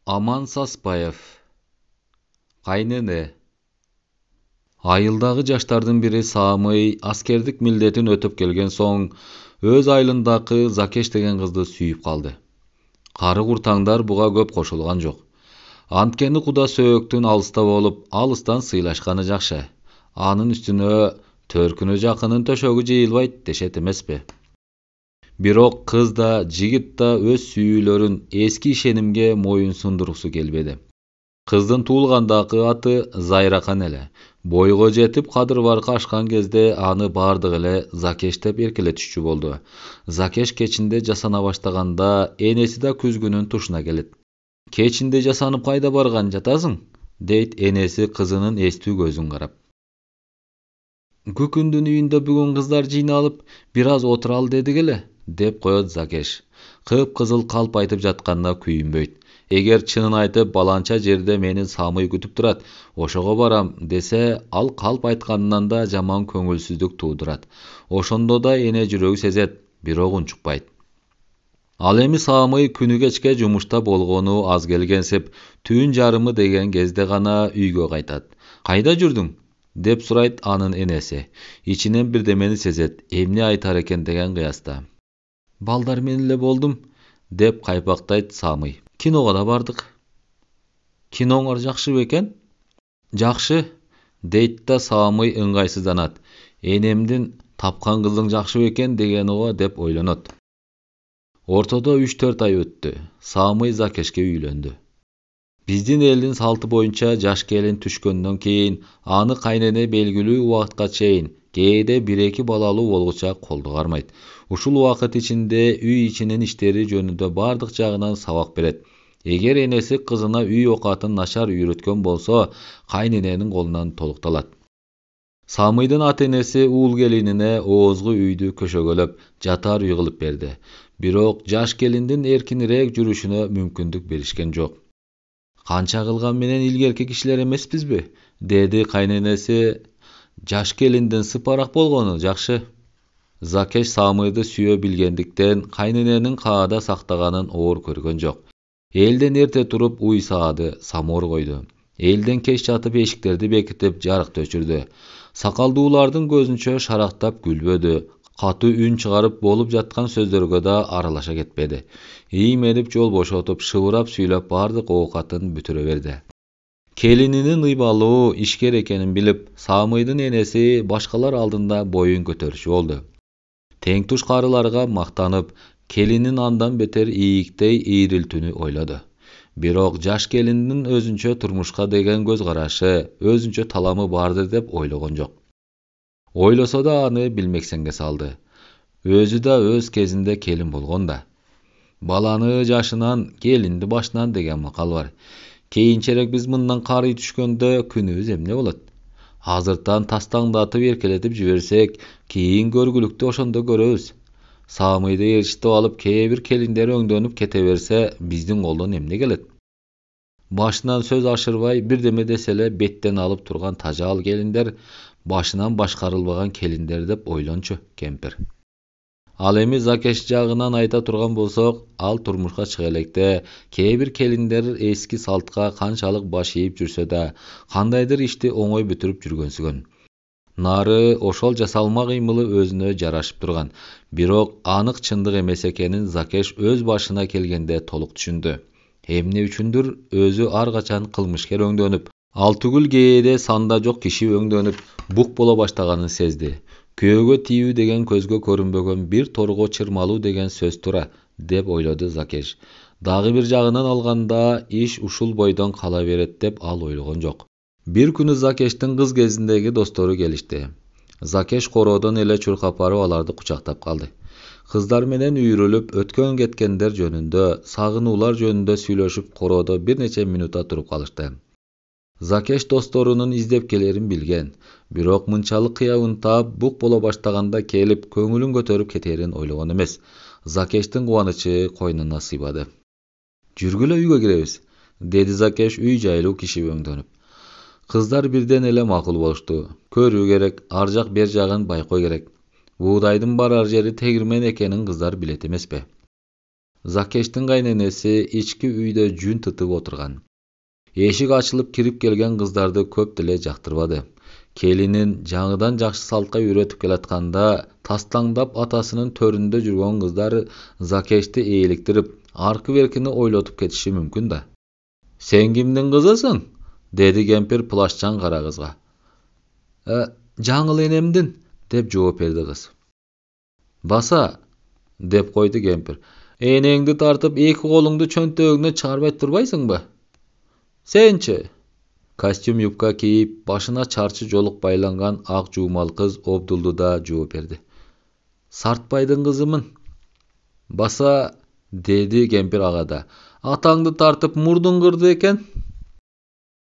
Aman Sасбаев, кайнене. Айылдагы жаштардын бири Саамый аскердик милдетин өтүп келген соң өз айылындагы Закеш деген кызды сүйүп калды. Кары куртаңдар буга көп кошулган жок. Анткени куда сөөктүн алыста болуп, алыстан сыйлашканы жакшы. Анын үстүнө төркүнө жакынын төшөгү жыйылбайт дешет эмеспи. Бирок кыз да, жигит да өз сүйүүлөрүн эски ишенимге моюн сундургусу келбеди. Кыздын туулгандагы аты Зайракан эле. Бойго жетип кадыр-баркы ашкан кезде аны бардык эле Закеш деп эркелетишчү болду. Закеш кечинде жасана баштаганда энеси да күзгүнүн тушуна келет. Кечинде жасанып кайда барган жатасың? Дейт энеси кызынын эстүү көзүн карап. Күкүндүн үйүндө бүгүн кыздар жыйналып, бир аз отуралы дедик эле, деп коет Закеш. Кып-кызыл калп айтып жатканына күйүнбөйт. Эгер чынын айтып баланча жерде мени Самый күтүп турат, ошого барам десе, ал калп айтканынан да жаман көңүлсүздүк туудурат. Ошондо да эне жүрөгү сезет, бирок унчукпайт. Ал эми Самый күнү кечке жумушта болгону аз келгенсип, түн жарымы деген кезде гана үйгө кайтат. Кайда жүрдүң? Деп сурайт анын энеси. Ичинен бирдемени сезет, эмне айтар экен деген кыяста. Балдар менен эле болдум, деп кайпактайт Самый. Киного да бардык. Киноңор жакшы бекен? Жакшы, дейт да Самый ыңгайсызданат. Энемдин тапкан кызың жакшы бекен деген ого деп ойлонот. Ортодо 3-4 ай өттү. Самый Закешке үйлөндү. Биздин элдин салты боюнча жаш келин түшкөндөн кийин аны кайнене белгилүү убакытка чейин кээде 1-2 балалуу болгуча колдо кармайт. Ушул убакыт ичинде үй ичинин иштери жөнүндө бардык жагынан сабак берет. Эгер энеси кызына үй окатын начар үйрөткөн болсо, кайнененин колунан толукталат. Самыйдын ата-энеси уул келинине оозгу үйдү көшөгөлөп, жатар үй кылып берди. Бирок жаш келиндин эркинирээк жүрүшүнө мүмкүндүк беришкен жок. Канча кылган менен илгерки кишилер эмеспизби? Деди кайненеси. Жаш келиндин сыпараак болгону жакшы. Закеш Самыйды сүйө билгендиктен кайнененин каада сактаганын оор көргөн жок. Элден эрте туруп уй саады, самоор койду. Элден кеч жатып эшиктерди бекитип, жарыкты өчүрдү. Сакалдуулардын көзүнчө шарактап күлбөдү. Катуу үн чыгарып болуп жаткан сөздөргө да аралаша кетпеди. Ийменип жол бошотуп, шыбырап сүйлөп бардык оокатын бүтүрө берди. Келининин ыйбалуу, ишкер экенин билип, Самыйдын энеси башкалар алдында боюн көтөрүшү болду. Тең туш карыларга мактанып, келинин андан бетер ийиктей ийрилтүүнү ойлоду. Бирок жаш келиндин өзүнчө турмушка деген көз карашы, өзүнчө таламы бардыр деп ойлогон жок. Ойлосо да аны билмексенге салды. Өзү да өз кезинде келин болгон да. Баланы жашынан, келинди башынан деген макал бар. Кийинчерээк биз мындан карый түшкөндө күнүбүз эмне болот? Азыртан тастаңдатып эркелетип жиберсек, кийин көргүлүктү ошондо көрөбүз. Самыйды ээрчитип алып кээ бир келиндер өңдөнүп кете берсе, биздин колдон эмне келет? Башынан сөз ашырбай, бирдеме десе эле беттен алып турган тажал келиндер, башынан башкарылбаган келиндер деп ойлончу, кемпир. Ал эми Закеш жагынан айта турган болсок, ал турмушка чыга электе кээ бир келиндер эски салтка канчалык баш ийип жүрсө да, кандайдыр ишти оңой бүтүрүп жүргөнсүгөн. Нары ошол жасалма кыймылы өзүнө жарашып турган. Бирок анык чындык эмес экенин Закеш өз башына келгенде толук түшүндү. Эмне үчүндүр өзү ар качан кылмышкер өңдөнүп, ал түгүл кээде санда жок киши өңдөнүп бук боло баштаганын сезди. Күйөөгө тийүү деген көзгө көрүнбөгөн бир торго чырмалуу деген сөз тура, деп ойлоду Закеш. Дагы бир жагынан алганда, иш ушул бойдон кала берет деп ал ойлогон жок. Бир күнү Закештин кыз кезиндеги достору келишти. Закеш короодон эле чуркап барып аларды кучактап калды. Кыздар менен үйрүлүп өткөн кеткендер жөнүндө, сагынуулар жөнүндө сүйлөшүп короодо бир нече минутта туруп калышты. Закеш досторунун издеп келерин билген, бирок мынчалык кыябын таап бук боло баштаганда келип көңүлүн көтөрүп кетерин ойлогон эмес. Закештин кубанычы койнуна сыйбады. Жүргүлө үйгө киребиз, деди Закеш үй жайлуу киши өңдөнүп. Кыздар бирден эле макул болушту. Көрүү керек, ар жак бер жагын байкоо керек. Буудайдын барар жери тегирмен экенин кыздар билет эмеспи? Zakештин кайненеси ички үйдө жүн тытып отурган. Эшик ачылып кирип келген кыздарды көп деле жактырбады. Келинин жаңыдан жакшы салтка үйрөтүп келатканда тастаңдап атасынын төрүндө жүргөн кыздар Закешти ээликтирип, аркы беркини ойлотуп кетиши мүмкүн да. Сен кимдин кызысың? Деди кемпир плашчан кара кызга. Жаңыл энемдин, деп жооп берди кыз. Баса, деп койду кемпир. Энеңди тартып эки колуңду чөнтөгүңнө чыгарбай турбайсыңбы? Сенчи? Костюм юбка кийип, башына чарчы жолук байланган ак жуумал кыз Обдулду да жооп берди. Сартбайдын кызымын. Баса, деди кемпир ага да. Атаңды тартып мурдуң кырды экен.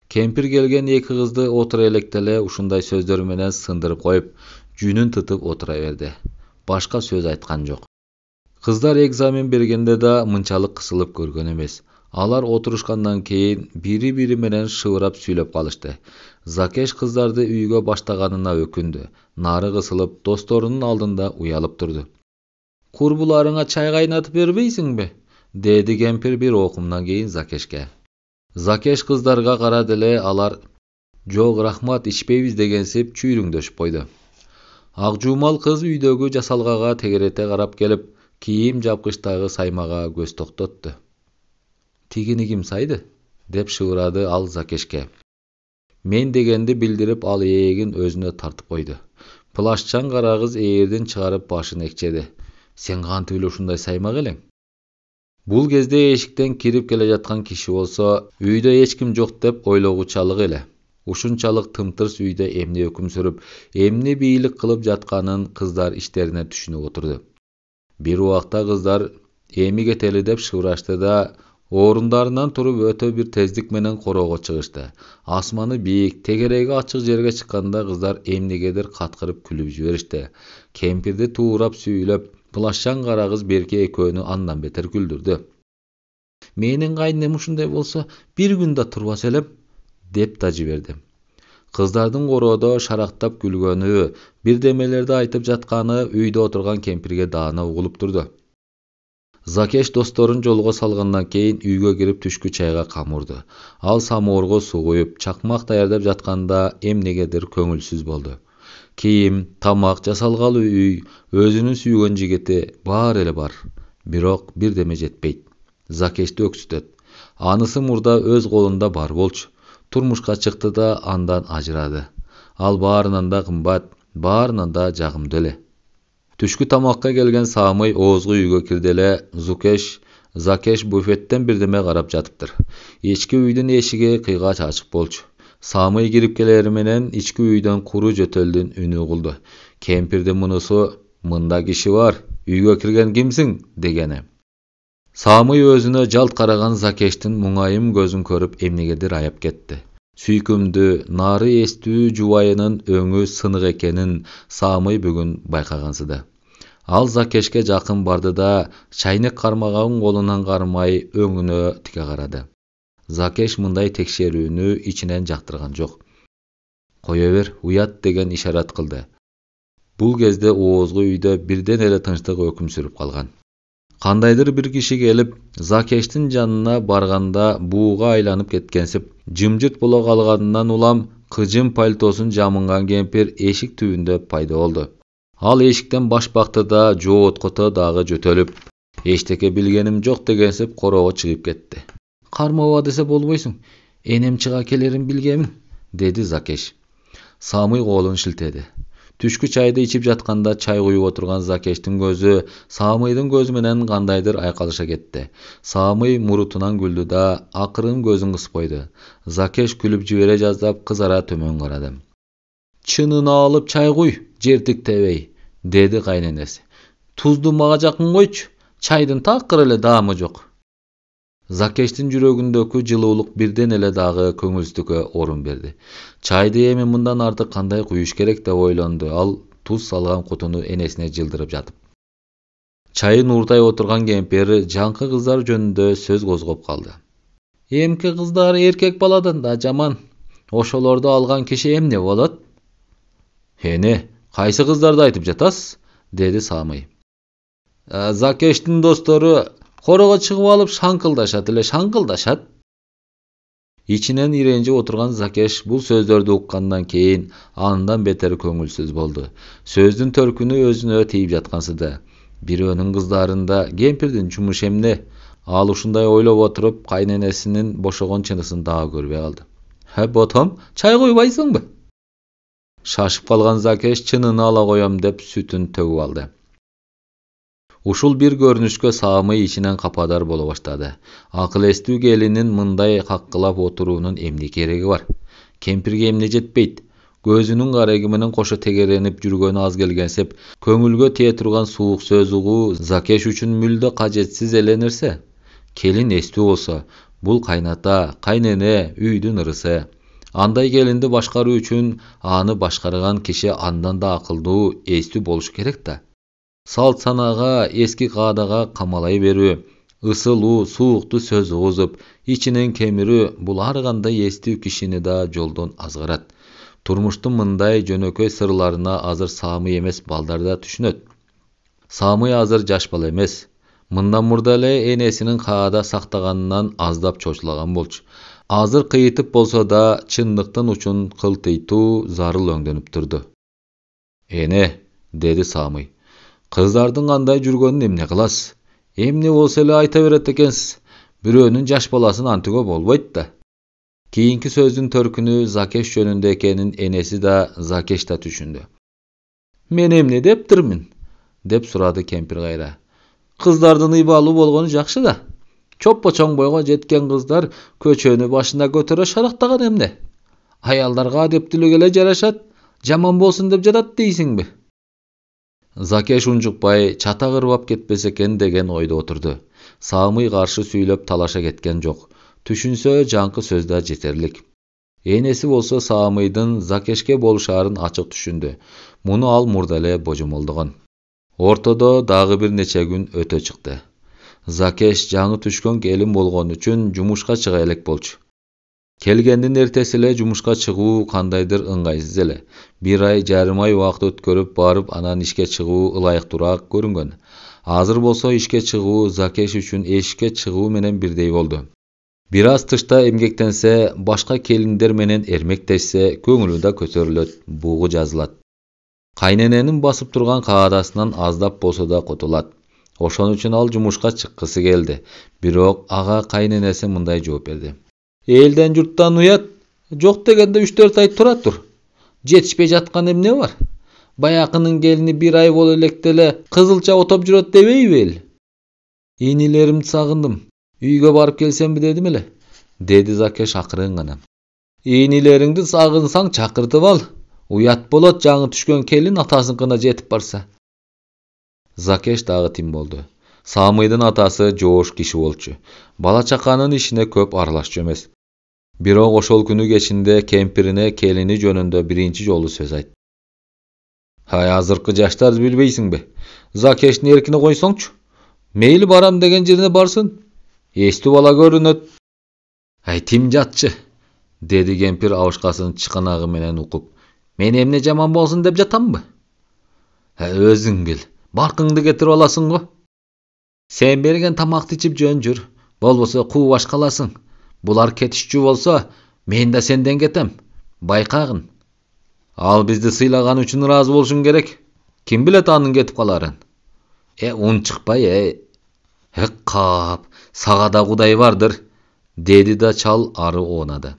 Кемпир келген эки кызды отура электеле ушундай сөздөр менен сындырып коюп, жүнүн тытып отура берди. Башка сөз айткан жок. Кыздар экзамен бергенде да мынчалык кысылып көргөн эмес. Алар отурушкандан кийин бири-бири менен шыбырап сүйлөп калышты. Закеш кыздарды үйгө баштаганына өкүндү. Нары кысылып, досторунун алдында уялып турду. Курбуларыңа чай кайнатып бербейсиңби? Деди кемпир бир окумдан кийин Закешке. Закеш кыздарга карады эле, алар жок рахмат ичпейбиз дегенсип чүйрүңдөшүп койду. Ак жуумал кыз үйдөгү жасалгага тегерете карап келип, кийим жапкычтагы саймага көз токтотту. Тигини ким сайды? Деп шыбырады ал Закешке. Мен дегенди билдирип ал ээгин өзүнө тартып койду. Плашчан кара кыз ээрдин чыгарып башын экчеди. Сен кантип эле ушундай саймак элең? Бул кезде эшиктен кирип келе жаткан киши болсо, үйдө эч ким жок деп ойлогучалык эле. Ушунчалык тымтырс үйдө эмне өкүм сүрүп, эмне бийлик кылып жатканын кыздар ичтерине түшүнүп отурду. Бир убакта кыздар эми кетели деп шыбырашты да, орундарынан туруп өтө бир тездик менен короого чыгышты. Асманы бийик, тегереги ачык жерге чыкканда кыздар эмнегедир каткырып күлүп жиберишти. Кемпирди туурап сүйүлөп, плашчан кара кыз берки экөөнү андан бетер күлдүрдү. Менин кайненем ушундай болсо, бир күн да турбас элем, деп да жиберди. Кыздардын короодо шарактап күлгөнү, бирдемелерди айтып жатканы үйдө отурган кемпирге даана угулуп турду. Закеш досторун жолго салгандан кийин үйгө кирип түшкү чайга камурду. Ал самоорго суу куюп, чакмак даярдап жатканда эмнегедир көңүлсүз болду. Кийим, тамак жасалгалы үй, өзүнүн сүйгөн жигити баары эле бар. Бирок бирдеме жетпейт. Закешти өксүтөт. Анысы мурда өз колунда бар болчу. Турмушка чыкты да андан ажырады. Ал баарынан да кымбат, баарынан да жагымдуу эле. Түшкү тамакка келген Самый оозгу үйгө кирди эле, Закеш буфеттен бирдеме карап жатыптыр. Ички үйдүн эшиги кыйгач ачык болчу. Самый кирип келери менен ички үйдөн куру жөтөлдүн үнү угулду. Кемпирдин мунусу, мында киши бар, үйгө кирген кимсиң, дегени. Самый өзүнө жалт караган Закештин муңайым көзүн көрүп эмнегедир аяп кетти. Сүйкүмдүү, нары эстүү жубайынын өңү сынык экенин Самый бүгүн байкагансыды. Ал Закешке жакын барды да, чайнек кармаган колунан кармай өңүнө тике карады. Закеш мындай текшерүүнү ичинен жактырган жок. Кое бер, уят деген ишарат кылды. Бул кезде оозгу үйдө бирден эле тынчтык өкүм сүрүп калган. Кандайдыр бир киши келип, Закештин жанына барганда бууга айланып кеткенсип, жымжырт боло калганынан улам кыжым пальтосун жамынган кемпир эшик түбүндө пайда болду. Ал эшиктен баш бакты да жооткото дагы жөтөлүп, эчтеке билгеним жок дегенсип короого чыгып кетти. Кармаба десе болбойсуң, энем чыга келерин билгемин, деди Закеш. Самый колун шилтеди. Түшкү чайды ичип жатканда чай куюп отурган Закештин көзү Самыйдын көзү менен кандайдыр айкалыша кетти. Самый мурутунан күлдү да акырын көзүн кысып койду. Закеш күлүп жибере жаздап кызара төмөн карады. Чынына алып чай куй, жертик тебей, деди кайненеси. Тузду мага жакын койчу, чайдын такыр эле даамы жок. Закештин жүрөгүндөгү жылуулук бирден эле дагы көңүлсүздүккө орун берди. Чайды эми мындан артык кандай куюш керек деп ойлонду ал, туз салган кутуну энесине жылдырып жатып. Чайын ууртай отурган кемпир жаңкы кыздар жөнүндө сөз козгоп калды. Эмки кыздар эркек баладан да жаман. Ошолорду алган киши эмне болот? Эне, кайсы кыздарды айтып жатасыз? Деди Самый. Закештин достору Koroga çıkıp alıp şankıldaşat. İçinen irenci oturgan Zakeş bul sözlerdi uqqandan keyin andan beteri köngülsüz boldu. Sözdün törkünü özüne teyip jatkansıda. Biröөнүн kızlarında Gempirdin çumuş emne. Al uşunday oylop oturup kaynenesinin boşogon çınısını daha görüp aldı. "He botom, çay koybaysыңбы?" Şaşıp kalgan Zakeş çınını ala koyam dep sütün tögüp aldı. Uşul bir görünüşke Samый içinen kapadar bola başladı. Akıl estүү gelinin mınday kakkılap oturuunun emne keregi var. Kempirge emne jetpeyt. Gözünün karegi menen koşa tegerenip жүрgөнü az gelgensep, köngülgө tие turgan suuk söz uгуу Zakeş üçün mülde kajetsiz elenirse, kelin estүү bolsa, bul kaynata, kaynene, üydün ırысы. Anday gelindi başkarуу üçün anı başkarıgan kişi andan da akıldуу, estүү boluş керек da. Salt sanaga, eski kaadaga kamalay berүү, ысылуу, suuкту söz угузуп, içinen kemirүү bul har kандай estүү kişini da жолдон azgırat. Turmuştun mınday jönököy sırlarına azır Samый emes balдар da түшүнөt. Samый azır jaş bala emes. Mından murda ele enesinin kaada saktaganndan azdap çoçulagan bolчу. Azır kıyıtıp bolsa da çınlıktan uçun kıltıytуу zarıl öngdönüp turdu. "Ene," dedi Samый. "Kızlardın kanday жүрgөнүn emne kılas? Emne bolsa ele ayta beret ekensiz. Biröөнүn jaş balasın antıgo bolboyt da." Kiyinki sözdün törkünü Zakeş jönünde ekenin enesi da Zakeş da түшүндү. "Men emne deptirmin?" dep surady kempir gayra. "Kızlardın ıybaalуу bolgonu jakşı da. Çoppo çoң boyga jetken kızlar köçönü başına götürө şaraktagan emne. Ayaldarga adeptүүлük ele jaraşat, jaman bolsun dep jatat deysiňbi?" Zakeş unjukpay çata kırbap ketpese eken degen oyda oturdu. Samый karşı süйлöp talaşa ketken jok. Түшүнсө жаңкы сөздө жетерлик. Enesi bolsa Samыйдын Zakeşke boluşарын açık түшүндü. Муну ал мурда эле божомолдогон. Ортодо дагы bir neçe gün ötө чыкты. Zakeş жаңы түшкөн келин болгон үчүн жумушка чыга элек болчу. Келгендин эртеси эле жумушка чыгуу кандайдыр ыңгайсыз эле. Bir ay жарым ай убакыт өткөрүп барып анан ишке чыгуу ылайыктуураак көрүнгөн. Азыр болсо ишке чыгуу Zakeş үчүн эшикке чыгуу менен бирдей болду. Biraz tışta emgektense, başka kelinler menen ermekteşse, köngülü da kötörülöt, buğu жазылат. Kaynenenin basıp turgan kaadasından azdap bolsa da kotulat. Oşon üçün al jumuşka çıkkısı geldi. Birok ağa kaynenesi mınday жооп berdi. "Elden jurttan uyat, jok degende 3-4 ay tura tur. Jetişpey jatkan emne var? Bayakının gelini bir ay bol elektele kızılça otop jurot debeybi el. Inilerimdi sagındım. Үйгө барып келсемби дедим эле", dedi Zakeş акырын гана. "Inileringdi sagынсаң чакыртып ал. Уят болот жаңы түшкөн келин атасынкына жетип барса." Zakeş дагы тим болду. Samыйдын атасы жоош киши болчу. Бала чаканын ишине көп аралашчу эмес. Бирок ошол күнү кечинде кемпирине келини жөнүндө биринчи жолу сөз айтты. "Hay азыркы жаштарды билбейсиңби? Zakeş'in эркине койсоңчу. Мейли барам деген жерине барсын. Estүү bala görünöt." "Ay tim jatчы", dedi kempir awışkasынын çıkanagı menen ukup. "Men emne jaman bolsun dep jatamby? Özüň bil. Barkыңды getirip alasың go. Sen bergen tamakты içip jön jür. Bolboso kuu baş kalasың. Bular ketişçü bolsa, men da senden ketem. Baykagın. Al bizdi sıylagan üçün razı bolşuň gerek. Kim bilet anın ketip kaların? Un çıkpay, Kap, sagada Kuday vardır, dedi da çal arı onadı.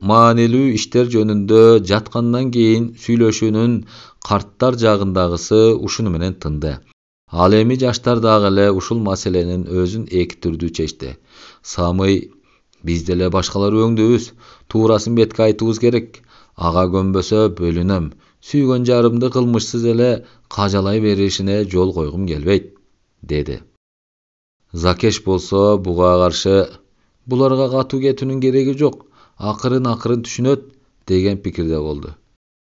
Manelүү işler jönündö jatkandan keyin süйлөшүүнүн karttar jagındagысы uşunu menen tındı. Al emi jaştar dagı ele uşul maselenин özün эки түрдүү çeşti. Samый, biz dele başkalar öňdübüz, tuurasyn betke aytybız gerek. Aga gömbösö bölünem. Süýgön jarymdy kılmışsız ele kajalay berişine jol koygum gelbeyt, dedi. Zakeş bolsa buga karşı, bularga katуу ketүүnүn keregi jok. Akırın түшүнөt деген pikirde boldu.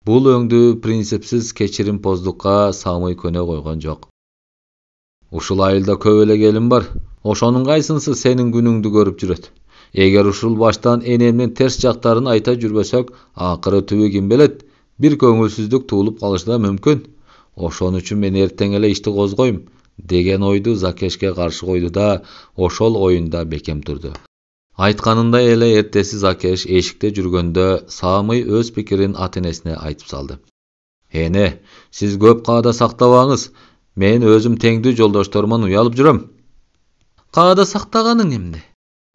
Bul öňdü prinsipsiz keçirim pozdukka Samый köne koygon jok. Uşul ayılda köp ele gelin bar. Oşonun gaysınsı senin günüňdü görüp jüret. Eger uşul baştan enemden ters jaktaryn ayta jürbösök, akırı tübü kim bilet, bir köngülsüzlük tuulup kalyşı da mümkün. Oşon üçün men erteň ele işti gozgoýum. деген ойду Закешке каршы койду да ошол оюнда бекем турду. Айтканындай эле эртеси Закеш эшикте жүргөндө Самый өз пикирин ата-энесине айтып салды. Эне, сиз көп каада сактабаңыз. Мен өзүм теңдүү жолдоштормун уялып жүрөм. Каада сактаганың эмне?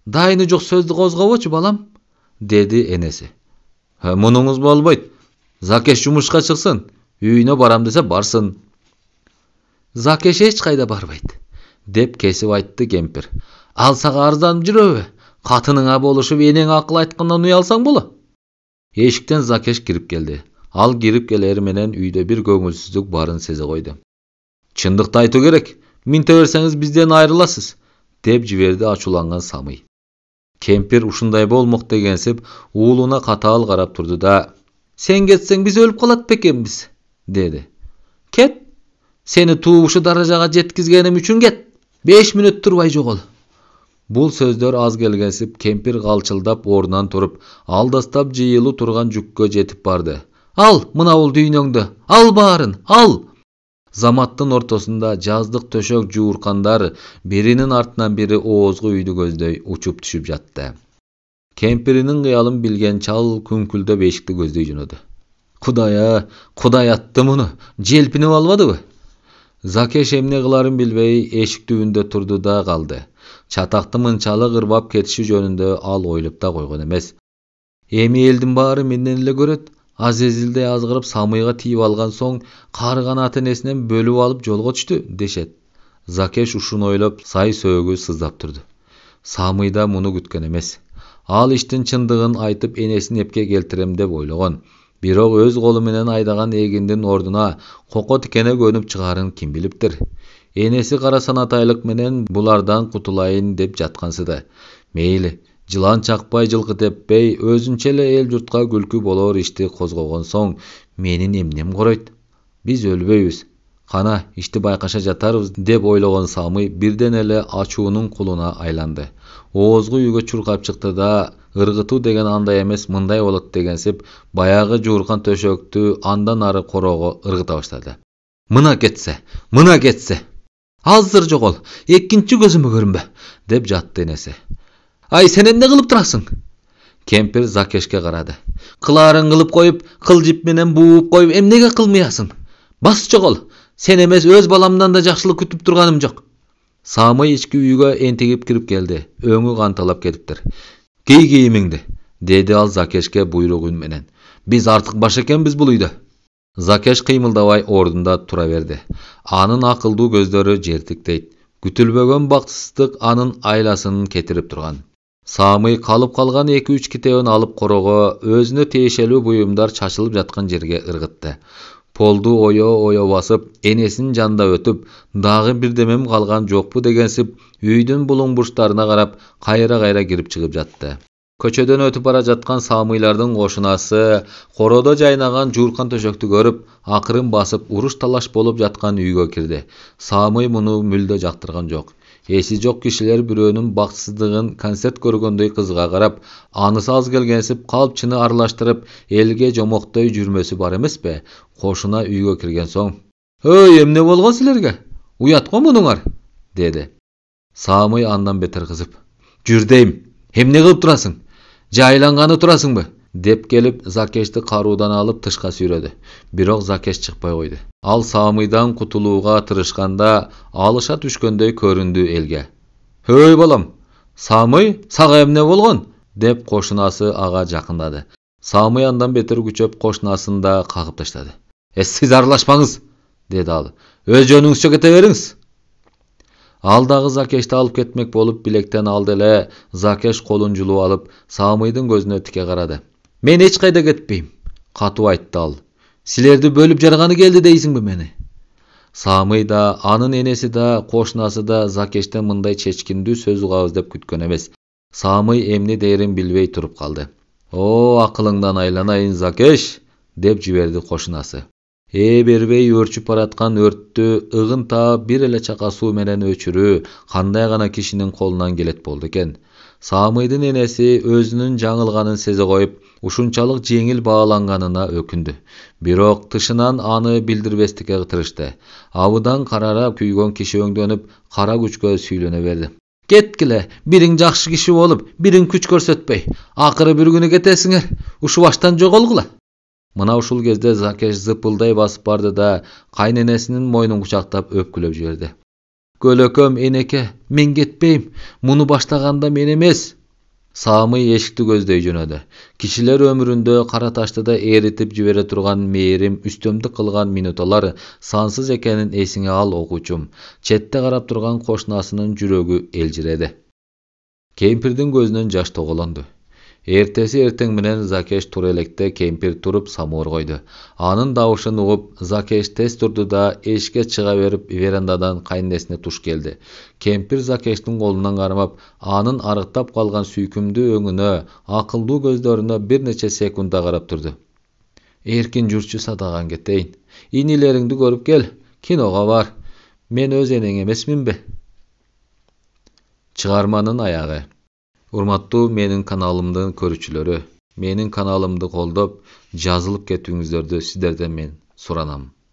Дайыны жок сөздү козгобочу балам, деди энеси. Мунуңуз болбойт. Закеш жумушка чыксын, үйүнө барам десе барсын. Закеш эч кайда барбайт, деп кесип айтты кемпир. Ал сага арзанып жүрөбү? Катыныңа болушуп энең акыл айткандан уялсаң боло. Эшиктен Закеш кирип келди. Ал кирип келери менен үйдө бир көңүлсүздүк барын сезе койду. Чындыкты айтуу керек. Минте берсеңиз бизден айрыласыз, деп жиберди ачууланган Самый. Кемпир ушундай болмок дегенсип уулуна катаал карап турду да, "Сен кетсең биз өлүп калат бекенбиз", деди. "Кет. Сени туубушу даражага жеткизгеним үчүн кет. 5 мүнөт турбай жогол." Бул сөздөр аз келгенсип кемпир калчылдап ордунан туруп, алдастап жыйылуу турган жүккө жетип барды. "Ал, мына бул дүйнөңдү. Ал баарын, ал." Заматтын ортосунда жаздык төшөк жууркандар биринин артынан бири оозгу үйдү көздөй учуп түшүп жатты. Кемпиринин кыялын билген чал күңкүлдөп эшикти көздөй жөнөдү. Кудай атты муну, желпинип албадыбы? Закеш эмне кыларын билбей эшик түбүндө турду да калды. Чатакты мынчалык ырбап кетиши жөнүндө ал ойлоп да койгон эмес. Эми элдин баары менден эле көрөт. Азезилдей азгырып Самыйга тийип алган соң карыган ата-энесинен бөлүп алып жолго түштү дешет. Закеш ушуну ойлоп сай сөөгү сыздап турду. Самый да муну күткөн эмес. Ал иштин чындыгын айтып энесин эпке келтирем деп ойлогон. Бирок өз колу менен айдаган эгиндин ордуна коко тикене көнүп чыгарын ким билиптир. Энеси кара санатайлык менен булардан кутулайын деп жаткансыды. Мейли, жылан чакпай жылкы теппей өзүнчө эле эл журтка күлкү болор ишти козгогон соң менин эмнем коройт? Биз өлбөйбүз. Кана ишти байкаша жатарбыз деп ойлогон Самый бирден эле ачуунун кулуна айланды. Оозгу үйгө чуркап чыкты да ыргытуу деген андай эмес мындай болот дегенсип баягы жууркан төшөктү андан ары короого ыргыта баштады. Мына кетсе. Азыр жогол, экинчи көзүмө көрүнбө, деп жатты энеси. Ай, сен эмне кылып турасың? Кемпир Закешке карады. Кылаарын кылып коюп, кылжип менен бууп коюп эмнеге кылмыясың? Бас жогол. Сен эмес өз баламдан да жакшылык күтүп турганым жок. Самый ички үйгө энтигип кирип келди. Өңү канталап кетиптир. Кий кийимиңди, деди ал Закешке буйрук үн менен. Биз артык баш экенбиз бул үйдө. Закеш кыймылдабай ордунда тура берди. Анын акылдуу көздөрү жертиктейт. Күтүлбөгөн бактысыздык анын айласын кетирип турган. Самый калып калган 2-3 китебин алып короого өзүнө тиешелүү буюмдар чачылып жаткан жерге ыргытты. Полду ое басып, энесинин жанында өтүп, дагы бирдемем калган жокпу дегенсип, үйдүн булуң бурчтарына карап, кайра кирип чыгып жатты. Көчөдөн өтүп бара жаткан Самыйлардын кошунасы короодо жайнаган жууркан төшөктү көрүп, акырын басып уруш талаш болуп жаткан үйгө кирди. Самый муну мүлдө жактырган жок. Эси жок кишилер бирөөнүн бактысыздыгын концерт көргөндөй кызыга карап, анысы аз келгенсип калпчыны аралаштырып, элге жомоктой жүрмөсү бар эмеспи? Кошуна үйгө кирген соң, "Ой, эмне болгон силерге? Уят го мунуңар", деди. Самый андан бетер кызып, "Жүр дейм, эмне кылып турасың? Жайланганы турасыңбы?" деп келип Закешти каруудан алып тышка сүйрөдү. Бирок Закеш чыкпай койду. Ал Самыйдан кутулууга тырышканда алыша түшкөндөй көрүндү элге. "Ой балам, Самый, сага эмне болгон?" деп кошунасы ага жакындады. Самый андан бетер күчөп кошунасын да кагып таштады. "Сиз аралашпаңыз", деди ал. "Өз жөнүңүзчө кете бериңиз." Ал дагы Закешти алып кетмек болуп билектен алды эле. Закеш колун жулуп алып, Самыйдын көзүнө тике карады. "Мен эч кайда кетпейм", катуу айтты ал. "Силерди бөлүп жарганы келди дейсиңби мени?" Самый да, анын энеси да, кошунасы да Закештен мындай чечкиндүү сөз угабыз деп күткөн эмес. Самый эмне дээрин билбей туруп калды. "О, акылыңдан айланайын, Закеш", деп жиберди кошунасы. Бербей өрчүп бараткан өрттү ыгын таап бир эле чака суу менен өчүрүү кандай гана кишинин колунан келет болду экен. Самыйдын энеси өзүнүн жаңылганын сезе коюп, ушунчалык жеңил бааланганына өкүндү. Бирок тышынан аны билдирбестикке тырышты. Абыдан карарап күйгөн киши өңдөнүп, кара күчкө сүйлөнө берди. Кеткиле, бириң жакшы киши болуп, бириң күч көрсөтпөй. Акыры бир күнү кетесиңер, ушу баштан жоголгула. Мына ушул кезде Закеш зыпылдай басып барды да кайненесинин мойнун кучактап өпкүлөп жиберди. Көлөкөм энеке, мен кетпейм. Муну баштаганда мен эмес. Самый эшикти көздөй жөнөдү. Кишилер өмүрүндө кара ташты да эритип жибере турган мээрим үстөмдүк кылган минуталар сансыз экенин эсиңе ал окуучум. Четте карап турган кошунасынын жүрөгү элжиреди. Кемпирдин көзүнөн жаш тоголонду. Эртеси эртең менен Закеш тура электе кемпир туруп самуыр койду. Анын дабышын угуп, Закеш тез турду да эшикке чыга берип верандадан кайнесине туш келди. Кемпир Закештин колунан кармап, анын арыктап калган сүйкүмдүү өңүнө, акылдуу көздөрүнө бир нече секунда карап турду. Эркин жүрчү садаган кетейин. Инилериңди көрүп кел, киного бар. Мен өз энең эмесминби? Чыгарманын аягы. Урматтуу менин каналымдын көрүүчүлөрү, менин каналымды колдоп, жазылып кетүүңүздөрдү сиздерден мен суранам.